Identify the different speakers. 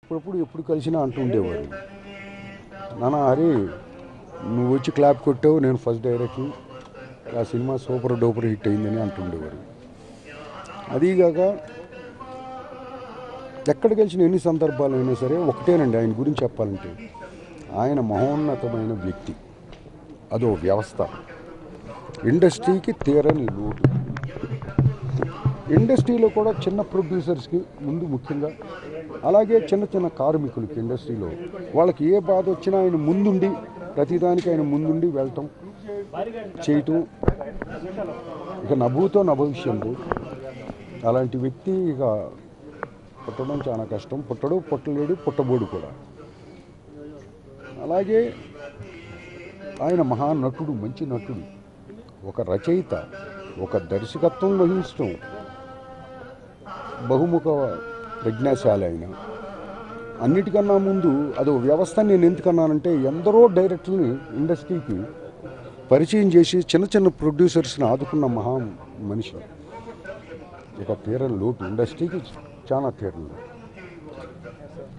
Speaker 1: అప్పుడప్పుడు ఎప్పుడు కలిసినా అంటూ ఉండేవారు, నాన్న హరి నువ్వు వచ్చి క్లాప్ కొట్టావు, నేను ఫస్ట్ డైరెక్షన్, ఆ సినిమా సూపర్ డూపర్ హిట్ అయిందని అంటుండేవారు. అదీగాక ఎక్కడ కలిసిన ఎన్ని సందర్భాలు అయినా సరే ఒకటేనండి ఆయన గురించి చెప్పాలంటే, ఆయన మహోన్నతమైన వ్యక్తి, అదో వ్యవస్థ. ఇండస్ట్రీకి తీరని లోటు. ఇండస్ట్రీలో కూడా చిన్న ప్రొడ్యూసర్స్కి ముందు ముఖ్యంగా, అలాగే చిన్న చిన్న కార్మికులకి ఇండస్ట్రీలో వాళ్ళకి ఏ బాధ వచ్చినా ఆయన ముందుండి, ప్రతిదానికి ఆయన ముందుండి వెళ్ళటం చేయటం, ఇక నభూతో నభవిష్యంతో. అలాంటి వ్యక్తి ఇక పుట్టడం చాలా కష్టం. పుట్టడు, పుట్టలేడు, పుట్టబోడు కూడా. అలాగే ఆయన మహానటుడు, మంచి నటుడు, ఒక రచయిత, ఒక దర్శకత్వం వహించడం, బహుముఖ ప్రజ్ఞాశాలి ఆయన. అన్నిటికన్నా ముందు అదో వ్యవస్థ. నేను ఎందుకన్నానంటే, ఎందరో డైరెక్టర్ని ఇండస్ట్రీకి పరిచయం చేసి చిన్న చిన్న ప్రొడ్యూసర్స్ని ఆదుకున్న మహా మనిషి. ఇక తీరని లోటు, ఇండస్ట్రీకి చాలా తీరని లోటు.